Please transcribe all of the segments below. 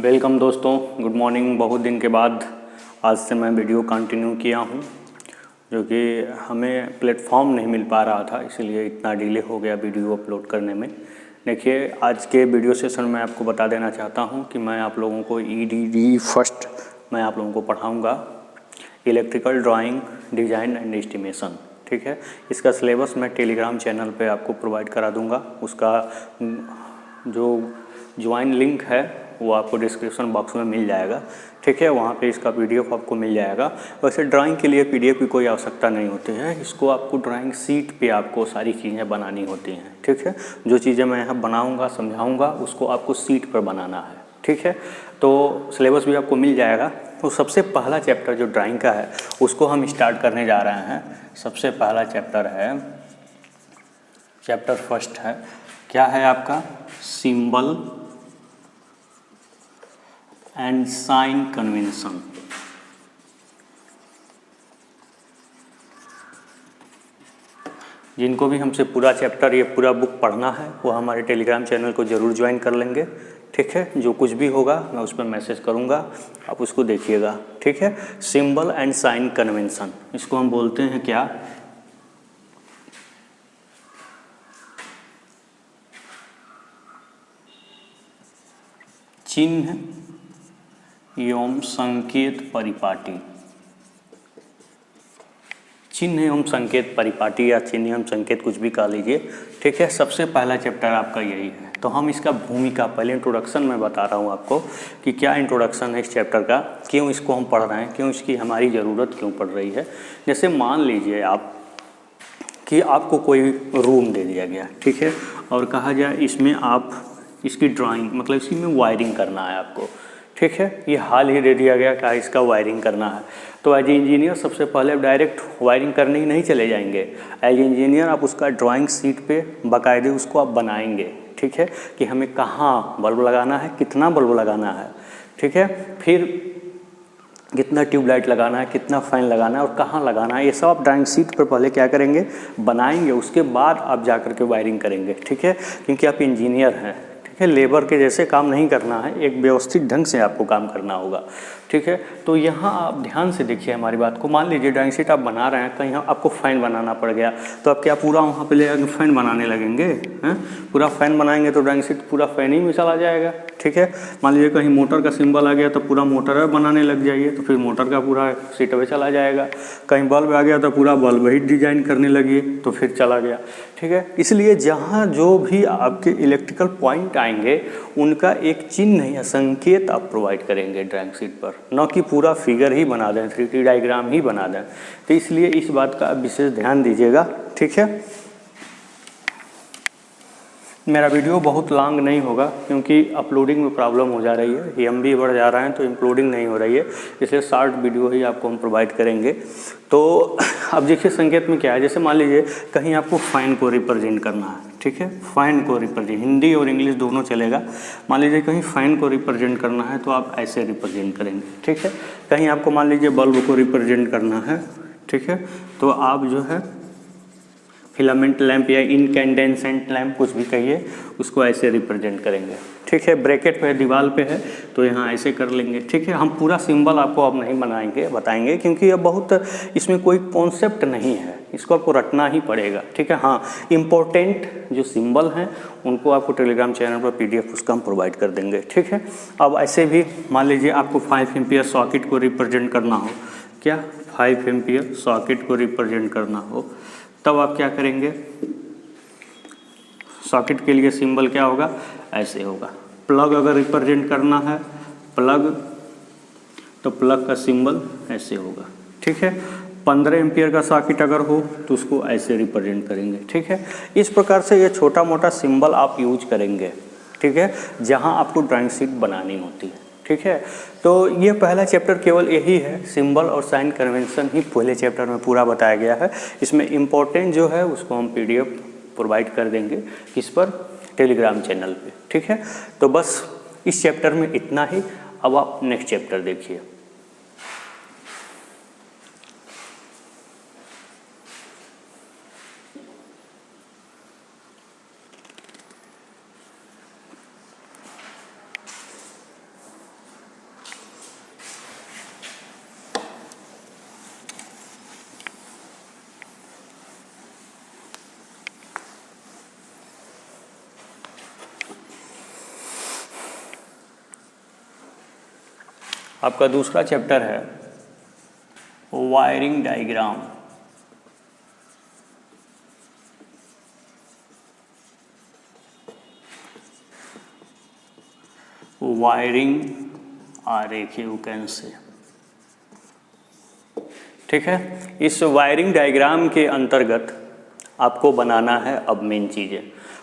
Welcome दोस्तों, good morning. बहुत दिन के बाद आज से मैं वीडियो कंटिन्यू किया हूँ, जो कि हमें प्लेटफॉर्म नहीं मिल पा रहा था, इसलिए इतना डिले हो गया वीडियो अपलोड करने में। देखिए, आज के वीडियो सेशन में आपको बता देना चाहता हूँ कि मैं आप लोगों को EDD फर्स्ट मैं आप लोगों को पढ़ाऊँगा, electrical drawing design and estimation. ठीक है, इसका सिलेबस मैं टेलीग्राम चैनल पे आपको प्रोवाइड करा दूँगा। उसका जो ज्वाइन लिंक है वो आपको डिस्क्रिप्शन बॉक्स में मिल जाएगा। ठीक है, वहाँ पे इसका PDF आपको मिल जाएगा। वैसे ड्राइंग के लिए PDF की कोई आवश्यकता नहीं होती है, इसको आपको ड्राइंग शीट पे आपको सारी चीज़ें बनानी होती हैं। ठीक है, जो चीज़ें मैं यहाँ बनाऊँगा समझाऊँगा उसको आपको शीट पर बनाना है। ठीक है, तो सिलेबस भी आपको मिल जाएगा। तो सबसे पहला चैप्टर जो ड्राइंग का है उसको हम स्टार्ट करने जा रहे हैं। सबसे पहला चैप्टर है, चैप्टर फर्स्ट है, क्या है आपका, सिंबल एंड साइन कन्वेंशन। जिनको भी हमसे पूरा चैप्टर ये पूरा बुक पढ़ना है वो हमारे टेलीग्राम चैनल को ज़रूर ज्वाइन कर लेंगे। ठीक है, जो कुछ भी होगा मैं उस पर मैसेज करूँगा, आप उसको देखिएगा। ठीक है, सिंबल एंड साइन कन्वेंशन, इसको हम बोलते हैं क्या, चिन्ह एवं संकेत परिपाटी। चिन्ह एवं संकेत परिपाटी या चिन्ह एवं संकेत कुछ भी कह लीजिए। ठीक है, सबसे पहला चैप्टर आपका यही है। तो हम इसका भूमिका, पहले इंट्रोडक्शन में बता रहा हूँ आपको कि क्या इंट्रोडक्शन है इस चैप्टर का, क्यों इसको हम पढ़ रहे हैं, क्यों इसकी हमारी ज़रूरत क्यों पड़ रही है। जैसे मान लीजिए आप कि आपको कोई रूम दे दिया गया, ठीक है, और कहा जाए इसमें आप इसकी ड्राइंग, मतलब इसी में वायरिंग करना है आपको। ठीक है, ये हाल ही दे दिया गया कि इसका वायरिंग करना है। तो एज इंजीनियर सबसे पहले डायरेक्ट वायरिंग करने ही नहीं चले जाएंगे। एज इंजीनियर आप उसका ड्राइंग शीट पे बाकायदे उसको आप बनाएंगे। ठीक है, कि हमें कहाँ बल्ब लगाना है, कितना बल्ब लगाना है। ठीक है, फिर कितना ट्यूबलाइट लगाना है, कितना फ़ैन लगाना है और कहाँ लगाना है, ये सब आप ड्राइंग शीट पर पहले क्या करेंगे, बनाएंगे। उसके बाद आप जा कर के वायरिंग करेंगे। ठीक है, क्योंकि आप इंजीनियर हैं। ठीक है, लेबर के जैसे काम नहीं करना है, एक व्यवस्थित ढंग से आपको काम करना होगा। ठीक है, तो यहाँ आप ध्यान से देखिए हमारी बात को। मान लीजिए ड्राइंग शीट आप बना रहे हैं, कहीं आपको फ़ैन बनाना पड़ गया, तो आप क्या पूरा वहाँ पे ले आकर फ़ैन बनाने लगेंगे हैं? पूरा फ़ैन बनाएंगे तो ड्राइंग शीट पूरा फ़ैन ही में चला जाएगा। ठीक है, मान लीजिए कहीं मोटर का सिंबल आ गया तो पूरा मोटर बनाने लग जाइए, तो फिर मोटर का पूरा शीट में चला जाएगा। कहीं बल्ब आ गया तो पूरा बल्ब ही डिजाइन करने लगिए तो फिर चला गया। ठीक है, इसलिए जहाँ जो भी आपके इलेक्ट्रिकल पॉइंट आएंगे उनका एक चिन्ह या संकेत आप प्रोवाइड करेंगे ड्राइंग शीट पर, न कि पूरा फिगर ही बना दें, 3D डायग्राम ही बना दें। तो इसलिए इस बात का विशेष ध्यान दीजिएगा। ठीक है, मेरा वीडियो बहुत लॉन्ग नहीं होगा क्योंकि अपलोडिंग में प्रॉब्लम हो जा रही है, MB बढ़ जा रहा है तो अपलोडिंग नहीं हो रही है, इसलिए शॉर्ट वीडियो ही आपको हम प्रोवाइड करेंगे। तो अब देखिए संकेत में क्या है, जैसे मान लीजिए कहीं आपको फ़ैन को रिप्रेजेंट करना है। ठीक है, फ़ैन को रिप्रेजेंट, हिंदी और इंग्लिश दोनों चलेगा। मान लीजिए कहीं फ़ैन को रिप्रेजेंट करना है तो आप ऐसे रिप्रेजेंट करेंगे। ठीक है, कहीं आपको मान लीजिए बल्ब को रिप्रेजेंट करना है, ठीक है, तो आप जो है फिलामेंट लैंप या इनकैंडेसेंट लैंप कुछ भी कहिए, उसको ऐसे रिप्रेजेंट करेंगे। ठीक है, ब्रैकेट पे दीवार पे है तो यहाँ ऐसे कर लेंगे। ठीक है, हम पूरा सिंबल आपको अब नहीं बनाएंगे, बताएंगे, क्योंकि ये बहुत, इसमें कोई कॉन्सेप्ट नहीं है, इसको आपको रटना ही पड़ेगा। ठीक है, हाँ, इम्पोर्टेंट जो सिंबल हैं उनको आपको टेलीग्राम चैनल पर PDF उसका हम प्रोवाइड कर देंगे। ठीक है, अब ऐसे भी मान लीजिए आपको 5 एम्पियर सॉकेट को रिप्रेजेंट करना हो, क्या 5 एम्पियर सॉकेट को रिप्रेजेंट करना हो, तब आप क्या करेंगे, सॉकेट के लिए सिंबल क्या होगा, ऐसे होगा। प्लग अगर रिप्रेजेंट करना है, प्लग, तो प्लग का सिंबल ऐसे होगा। ठीक है, 15 एम्पियर का सॉकेट अगर हो तो उसको ऐसे रिप्रेजेंट करेंगे। ठीक है, इस प्रकार से ये छोटा मोटा सिंबल आप यूज करेंगे। ठीक है, जहाँ आपको ड्राइंग शीट बनानी होती है। ठीक है, तो ये पहला चैप्टर केवल यही है, सिंबल और साइन कन्वेंशन ही पहले चैप्टर में पूरा बताया गया है। इसमें इम्पोर्टेंट जो है उसको हम PDF प्रोवाइड कर देंगे, किस पर, टेलीग्राम चैनल पे। ठीक है, तो बस इस चैप्टर में इतना ही। अब आप नेक्स्ट चैप्टर देखिए। आपका दूसरा चैप्टर है वायरिंग डायग्राम। वायरिंग आरेख यू कैन से, ठीक है। इस वायरिंग डायग्राम के अंतर्गत आपको बनाना है अब मेन चीज़ें।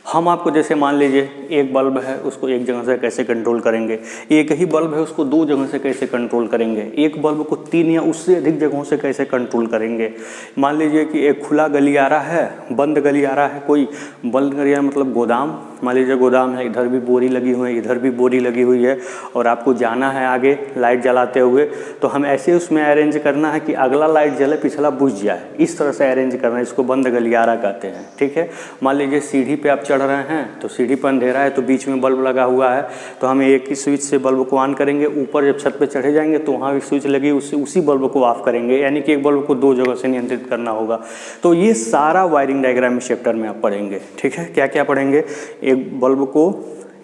हम आपको जैसे मान लीजिए एक बल्ब है, उसको एक जगह से कैसे कंट्रोल करेंगे, एक ही बल्ब है उसको दो जगह से कैसे कंट्रोल करेंगे, एक बल्ब को 3 या उससे अधिक जगहों से कैसे कंट्रोल करेंगे। मान लीजिए कि एक खुला गलियारा है, बंद गलियारा है, कोई बंद गलियारा मतलब गोदाम, मान लीजिए गोदाम है, इधर भी बोरी लगी हुई है, इधर भी बोरी लगी हुई है और आपको जाना है आगे लाइट जलाते हुए, तो हम ऐसे उसमें अरेंज करना है कि अगला लाइट जले पिछला बुझ जाए, इस तरह से अरेंज करना है, इसको बंद गलियारा कहते हैं, ठीक है। मान लीजिए सीढ़ी पे आप चढ़ रहे हैं तो सीढ़ी पर अंधेरा है तो बीच में बल्ब लगा हुआ है, तो हम एक ही स्विच से बल्ब को ऑन करेंगे, ऊपर जब छत पे चढ़े जाएंगे तो वहाँ भी स्विच लगी उसी बल्ब को ऑफ करेंगे, यानी कि एक बल्ब को 2 जगह से नियंत्रित करना होगा। तो ये सारा वायरिंग डायग्राम इस चैप्टर में आप पढ़ेंगे, ठीक है। क्या क्या पढ़ेंगे, एक बल्ब को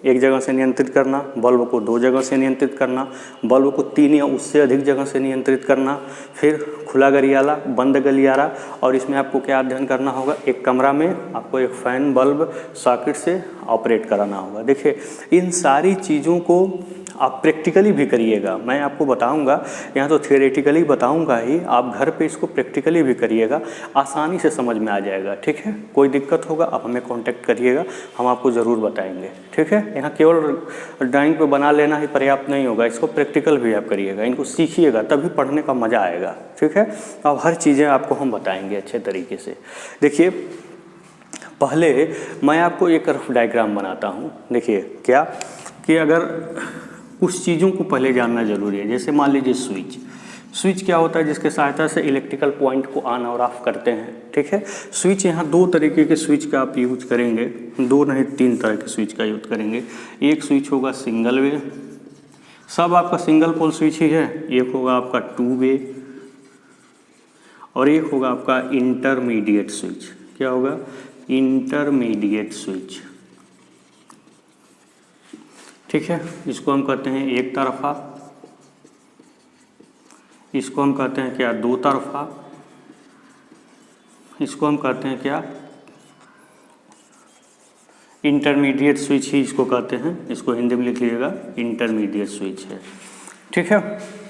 एक जगह से नियंत्रित करना, बल्ब को 2 जगह से नियंत्रित करना, बल्ब को 3 या उससे अधिक जगह से नियंत्रित करना, फिर खुला गलियारा, बंद गलियारा, और इसमें आपको क्या अध्ययन करना होगा, एक कमरा में आपको एक फैन बल्ब सॉकेट से ऑपरेट कराना होगा। देखिए इन सारी चीज़ों को आप प्रैक्टिकली भी करिएगा, मैं आपको बताऊंगा, यहाँ तो थियोरेटिकली बताऊंगा ही, आप घर पे इसको प्रैक्टिकली भी करिएगा, आसानी से समझ में आ जाएगा, ठीक है। कोई दिक्कत होगा आप हमें कांटेक्ट करिएगा, हम आपको ज़रूर बताएंगे, ठीक है। यहाँ केवल ड्राइंग पे बना लेना ही पर्याप्त नहीं होगा, इसको प्रैक्टिकल भी आप करिएगा, इनको सीखिएगा तभी पढ़ने का मज़ा आएगा, ठीक है। अब हर चीज़ें आपको हम बताएंगे अच्छे तरीके से। देखिए पहले मैं आपको एक रफ डायग्राम बनाता हूँ। देखिए क्या कि अगर कुछ चीज़ों को पहले जानना जरूरी है, जैसे मान लीजिए स्विच क्या होता है, जिसके सहायता से इलेक्ट्रिकल पॉइंट को ऑन और ऑफ करते हैं, ठीक है। स्विच यहाँ 2 तरीके के स्विच का आप यूज करेंगे, 2 नहीं 3 तरह के स्विच का यूज करेंगे। एक स्विच होगा सिंगल वे, सब आपका सिंगल पोल स्विच ही है, एक होगा आपका 2 वे और एक होगा आपका इंटरमीडिएट स्विच। क्या होगा, इंटरमीडिएट स्विच, ठीक है। इसको हम कहते हैं एक तरफा, इसको हम कहते हैं क्या 2 तरफा, इसको हम कहते हैं क्या इंटरमीडिएट स्विच ही इसको कहते हैं, इसको हिंदी में लिख लीजिएगा इंटरमीडिएट स्विच है, ठीक है।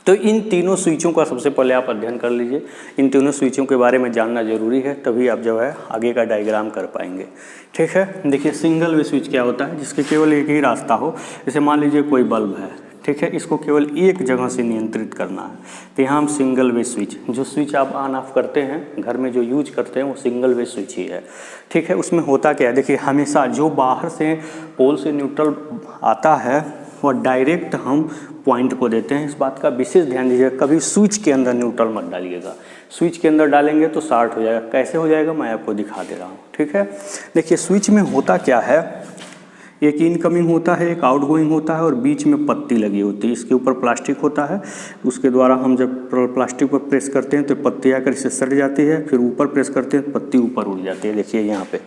तो इन तीनों स्विचों का सबसे पहले आप अध्ययन कर लीजिए, इन तीनों स्विचों के बारे में जानना जरूरी है, तभी आप जो है आगे का डायग्राम कर पाएंगे, ठीक है। देखिए सिंगल वे स्विच क्या होता है, जिसके केवल एक ही रास्ता हो, जैसे मान लीजिए कोई बल्ब है, ठीक है, इसको केवल एक जगह से नियंत्रित करना है, तो यहाँ हम सिंगल वे स्विच, जो स्विच आप ऑन ऑफ करते हैं घर में जो यूज करते हैं वो सिंगल वे स्विच ही है, ठीक है। उसमें होता क्या है, देखिए हमेशा जो बाहर से पोल से न्यूट्रल आता है वो डायरेक्ट हम पॉइंट को देते हैं, इस बात का विशेष ध्यान दीजिएगा, कभी स्विच के अंदर न्यूट्रल मत डालिएगा, स्विच के अंदर डालेंगे तो शॉर्ट हो जाएगा। कैसे हो जाएगा मैं आपको दिखा दे रहा हूँ, ठीक है। देखिए स्विच में होता क्या है, एक इनकमिंग होता है, एक आउटगोइंग होता है और बीच में पत्ती लगी होती है, इसके ऊपर प्लास्टिक होता है, उसके द्वारा हम जब प्लास्टिक पर प्रेस करते हैं तो पत्ती आकर इससे सट जाती है, फिर ऊपर प्रेस करते हैं तो पत्ती ऊपर उड़ जाती है, देखिए यहाँ पे,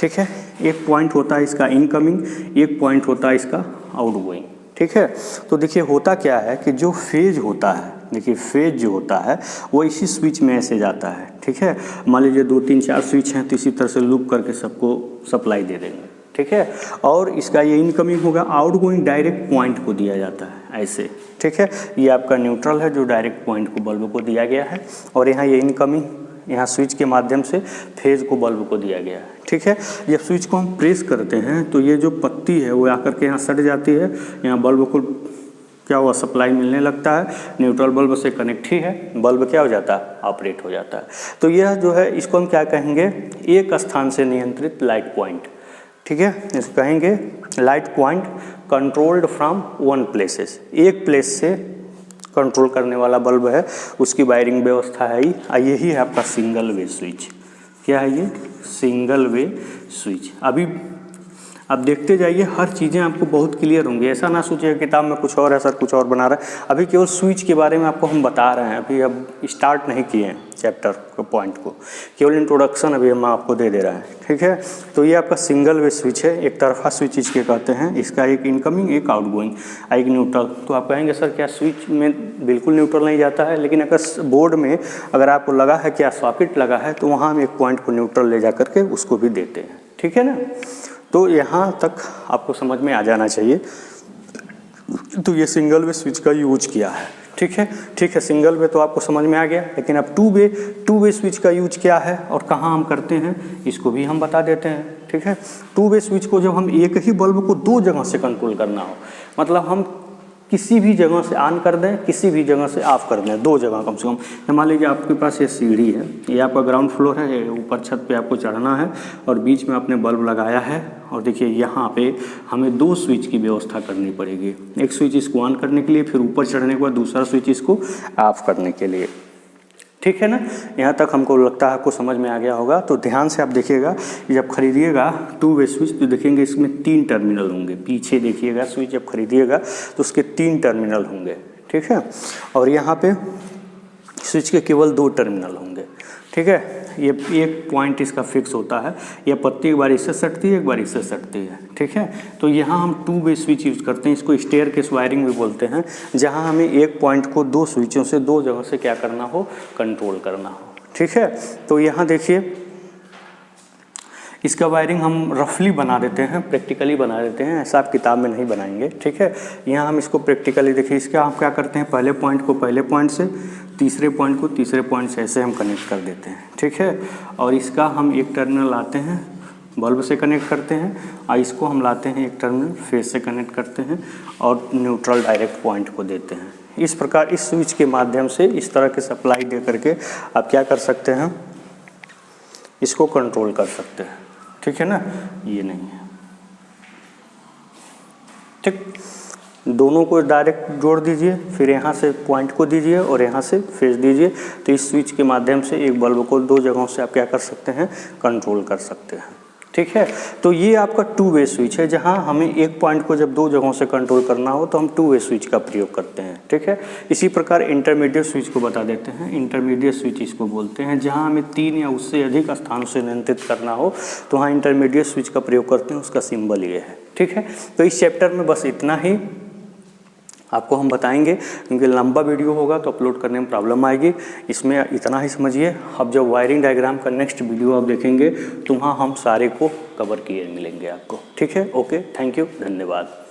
ठीक है। एक पॉइंट होता है इसका इनकमिंग, एक पॉइंट होता है इसका आउटगोइंग, ठीक है। तो देखिए होता क्या है कि जो फेज होता है, देखिए फेज जो होता है वो इसी स्विच में ऐसे जाता है, ठीक है। मान लीजिए 2 3 4 स्विच हैं तो इसी तरह से लूप करके सबको सप्लाई दे देंगे, ठीक है। और इसका ये इनकमिंग होगा, आउटगोइंग डायरेक्ट पॉइंट को दिया जाता है ऐसे, ठीक है। ये आपका न्यूट्रल है जो डायरेक्ट पॉइंट को बल्ब को दिया गया है, और यहाँ ये इनकमिंग यहाँ स्विच के माध्यम से फेज को बल्ब को दिया गया है, ठीक है। जब स्विच को हम प्रेस करते हैं तो ये जो पत्ती है वो आकर के यहाँ सट जाती है, यहाँ बल्ब को क्या हुआ सप्लाई मिलने लगता है, न्यूट्रल बल्ब से कनेक्ट ही है, बल्ब क्या हो जाता है ऑपरेट हो जाता है। तो यह जो है इसको हम क्या कहेंगे, एक स्थान से नियंत्रित लाइट पॉइंट, ठीक है, इसको कहेंगे light point controlled from one places, एक प्लेस से कंट्रोल करने वाला बल्ब है, उसकी वायरिंग व्यवस्था है ही, यही है आपका सिंगल वे स्विच। क्या है ये, सिंगल वे स्विच। अभी आप देखते जाइए, हर चीज़ें आपको बहुत क्लियर होंगी। ऐसा ना सोचिए किताब में कुछ और है, सर कुछ और बना रहा है। अभी केवल स्विच के बारे में आपको हम बता रहे हैं, अभी अब स्टार्ट नहीं किए हैं चैप्टर को, पॉइंट को, केवल इंट्रोडक्शन अभी हम आपको दे रहे हैं, ठीक है। तो ये आपका सिंगल वे स्विच है, एक तरफा स्विच इसके कहते हैं। इसका एक इनकमिंग, एक आउटगोइंग, एक न्यूट्रल। तो आप कहेंगे सर क्या स्विच में बिल्कुल न्यूट्रल नहीं जाता है? लेकिन अगर बोर्ड में अगर आपको लगा है क्या सॉकेट लगा है, तो वहाँ हम एक पॉइंट को न्यूट्रल ले जा करके उसको भी देते हैं, ठीक है ना। तो यहाँ तक आपको समझ में आ जाना चाहिए। तो ये सिंगल वे स्विच का यूज किया है, ठीक है, ठीक है। सिंगल वे तो आपको समझ में आ गया, लेकिन अब टू वे स्विच का यूज क्या है और कहाँ हम करते हैं, इसको भी हम बता देते हैं, ठीक है। टू वे स्विच को जब हम एक ही बल्ब को दो जगह से कंट्रोल करना हो, मतलब हम किसी भी जगह से ऑन कर दें, किसी भी जगह से ऑफ कर दें, दो जगह कम से कम। मान लीजिए आपके पास ये सीढ़ी है, ये आपका ग्राउंड फ्लोर है, ये ऊपर छत पे आपको चढ़ना है और बीच में आपने बल्ब लगाया है। और देखिए यहाँ पे हमें दो स्विच की व्यवस्था करनी पड़ेगी, एक स्विच इसको ऑन करने के लिए, फिर ऊपर चढ़ने के बाद दूसरा स्विच इसको ऑफ करने के लिए, ठीक है ना। यहाँ तक हमको लगता है आपको समझ में आ गया होगा। तो ध्यान से आप देखिएगा, जब खरीदिएगा टू वे स्विच तो देखेंगे इसमें 3 टर्मिनल होंगे। पीछे देखिएगा स्विच जब खरीदिएगा तो उसके 3 टर्मिनल होंगे, ठीक है। और यहाँ पे स्विच के केवल 2 टर्मिनल होंगे, ठीक है। ये एक पॉइंट इसका फिक्स होता है, ये पत्ती एक बार इससे सटती है, एक बार इससे सटती है, ठीक है। तो यहाँ हम टू वे स्विच यूज़ करते हैं, इसको स्टेयरकेस वायरिंग भी बोलते हैं, जहाँ हमें एक पॉइंट को दो स्विचों से दो जगह से क्या करना हो, कंट्रोल करना हो, ठीक है। तो यहाँ देखिए इसका वायरिंग हम रफली बना देते हैं, प्रैक्टिकली बना देते हैं, ऐसा आप किताब में नहीं बनाएंगे, ठीक है। यहाँ हम इसको प्रैक्टिकली देखिए, इसका हम क्या करते हैं, पहले पॉइंट को पहले पॉइंट से, तीसरे पॉइंट को तीसरे पॉइंट से ऐसे हम कनेक्ट कर देते हैं, ठीक है। और इसका हम एक टर्मिनल लाते हैं, बल्ब से कनेक्ट करते हैं, और इसको हम लाते हैं एक टर्मिनल फेस से कनेक्ट करते हैं और न्यूट्रल डायरेक्ट पॉइंट को देते हैं। इस प्रकार इस स्विच के माध्यम से इस तरह के सप्लाई दे करके आप क्या कर सकते हैं, इसको कंट्रोल कर सकते हैं, ठीक है ना। ये नहीं है, ठीक। दोनों को डायरेक्ट जोड़ दीजिए, फिर यहाँ से पॉइंट को दीजिए और यहाँ से फेस दीजिए। तो इस स्विच के माध्यम से एक बल्ब को दो जगहों से आप क्या कर सकते हैं, कंट्रोल कर सकते हैं, ठीक है। तो ये आपका टू वे स्विच है, जहाँ हमें एक पॉइंट को जब दो जगहों से कंट्रोल करना हो तो हम टू वे स्विच का प्रयोग करते हैं, ठीक है। इसी प्रकार इंटरमीडिएट स्विच को बता देते हैं। इंटरमीडिएट स्विच इसको बोलते हैं, जहाँ हमें 3 या उससे अधिक स्थानों से नियंत्रित करना हो तो वहाँ इंटरमीडिएट स्विच का प्रयोग करते हैं, उसका सिंबल ये है, ठीक है। तो इस चैप्टर में बस इतना ही आपको हम बताएंगे, क्योंकि लंबा वीडियो होगा तो अपलोड करने में प्रॉब्लम आएगी। इसमें इतना ही समझिए। अब जब वायरिंग डायग्राम का नेक्स्ट वीडियो आप देखेंगे तो वहाँ हम सारे को कवर किए मिलेंगे आपको, ठीक है। ओके, थैंक यू, धन्यवाद।